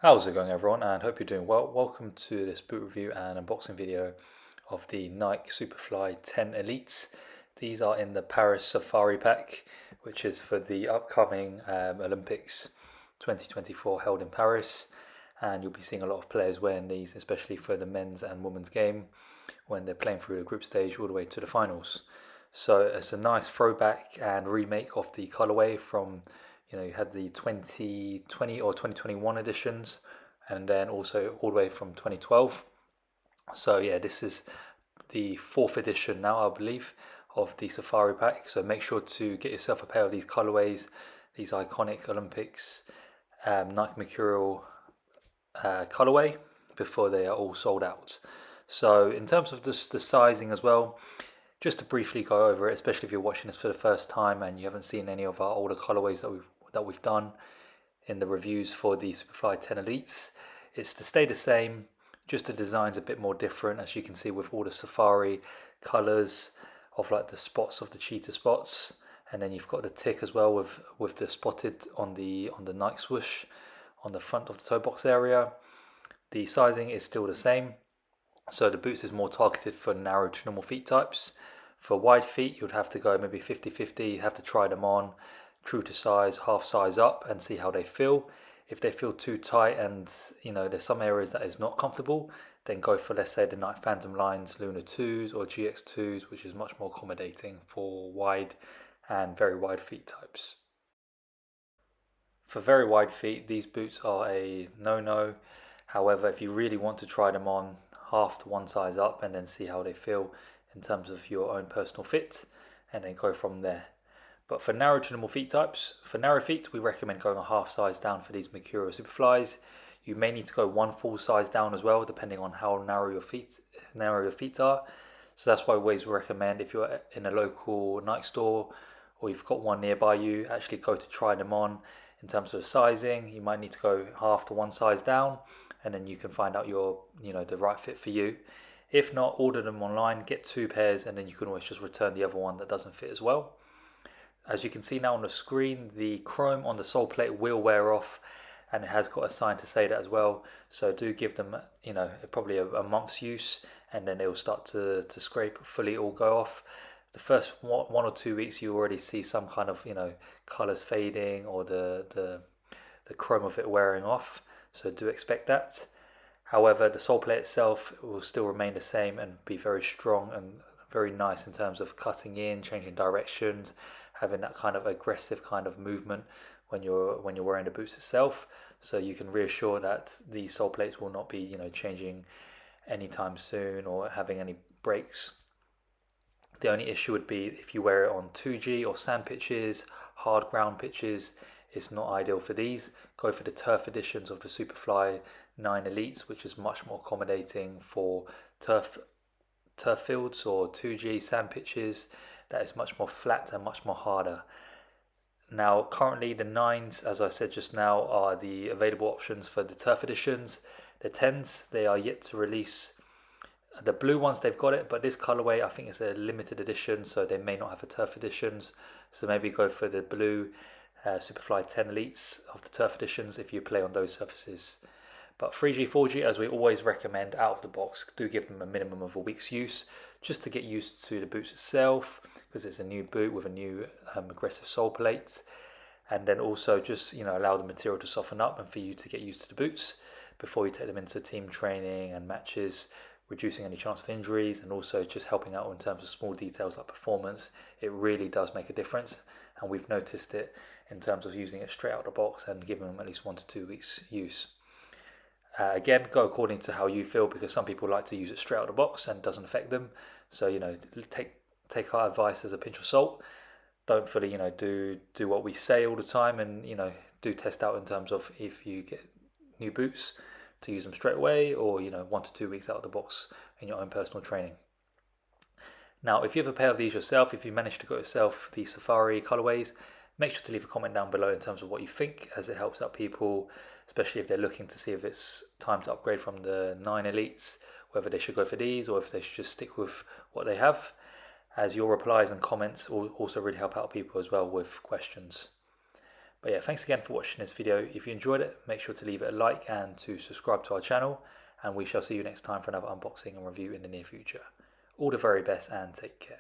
How's it going, everyone, and hope you're doing well. Welcome to this boot review and unboxing video of the Nike Superfly 10 Elites. These are in the Paris Safari Pack, which is for the upcoming Olympics 2024 held in Paris. And you'll be seeing a lot of players wearing these, especially for the men's and women's game when they're playing through the group stage all the way to the finals. So it's a nice throwback and remake of the colorway from, you had the 2020 or 2021 editions, and then also all the way from 2012. So yeah, this is the fourth edition now, I believe, of the Safari Pack. So make sure to get yourself a pair of these colorways, these iconic Olympics Nike Mercurial colorway, before they are all sold out. So in terms of just the sizing as well, just to briefly go over it, especially if you're watching this for the first time and you haven't seen any of our older colorways that we've done in the reviews for the Superfly 10 Elites, it's to stay the same, just the design's a bit more different, as you can see with all the safari colors of like the spots of the cheetah spots, and then you've got the tick as well with the spotted on the Nike swoosh on the front of the toe box area. The sizing is still the same, so the boots is more targeted for narrow to normal feet types. For wide feet, you'd have to go maybe 50-50, you have to try them on, true to size, half size up, and see how they feel. If they feel too tight and there's some areas that is not comfortable, then go for, let's say, the Nike Phantom Lines Lunar 2s or GX 2s, which is much more accommodating for wide and very wide feet types. For very wide feet, these boots are a no-no. However, if you really want to try them on, half to one size up and then see how they feel in terms of your own personal fit, and then go from there. But for narrow to normal feet types, for narrow feet, we recommend going a half size down for these Mercurial Superflies. You may need to go one full size down as well, depending on how narrow your feet are. So that's why we always recommend, if you're in a local Nike store or you've got one nearby you, actually go to try them on. In terms of sizing, you might need to go half to one size down, and then you can find out the right fit for you. If not, order them online, get two pairs, and then you can always just return the other one that doesn't fit as well. As you can see now on the screen, the chrome on the sole plate will wear off, and it has got a sign to say that as well. So do give them, probably a month's use, and then it will start to scrape, fully all go off. The first 1 or 2 weeks, you already see some kind of, colors fading or the chrome of it wearing off. So do expect that. However, the sole plate itself will still remain the same and be very strong and very nice in terms of cutting in, changing directions, having that kind of aggressive kind of movement when you're wearing the boots itself. So you can reassure that the sole plates will not be changing anytime soon or having any breaks. The only issue would be if you wear it on 2G or sand pitches, hard ground pitches. It's not ideal for these. Go for the turf editions of the Superfly 9 Elites, which is much more accommodating for turf fields or 2G sand pitches. That is much more flat and much more harder. Now, currently the 9s, as I said just now, are the available options for the turf editions. The 10s, they are yet to release. The blue ones, they've got it, but this colorway, I think it's a limited edition, so they may not have a turf editions. So maybe go for the blue Superfly 10 Elites of the turf editions if you play on those surfaces. But 3G, 4G, as we always recommend out of the box, do give them a minimum of a week's use just to get used to the boots itself, because it's a new boot with a new aggressive sole plate. And then also just allow the material to soften up and for you to get used to the boots before you take them into team training and matches, reducing any chance of injuries, and also just helping out in terms of small details like performance. It really does make a difference, and we've noticed it in terms of using it straight out of the box and giving them at least 1 to 2 weeks use. Again, go according to how you feel, because some people like to use it straight out of the box and it doesn't affect them. So take our advice as a pinch of salt. Don't fully do what we say all the time, and do test out in terms of if you get new boots to use them straight away, or 1 to 2 weeks out of the box in your own personal training. Now, if you have a pair of these yourself, if you manage to get yourself the Safari colorways, make sure to leave a comment down below in terms of what you think, as it helps out people, especially if they're looking to see if it's time to upgrade from the 9 Elites, whether they should go for these or if they should just stick with what they have, as your replies and comments will also really help out people as well with questions. But yeah, thanks again for watching this video. If you enjoyed it, make sure to leave it a like and to subscribe to our channel, and we shall see you next time for another unboxing and review in the near future. All the very best and take care.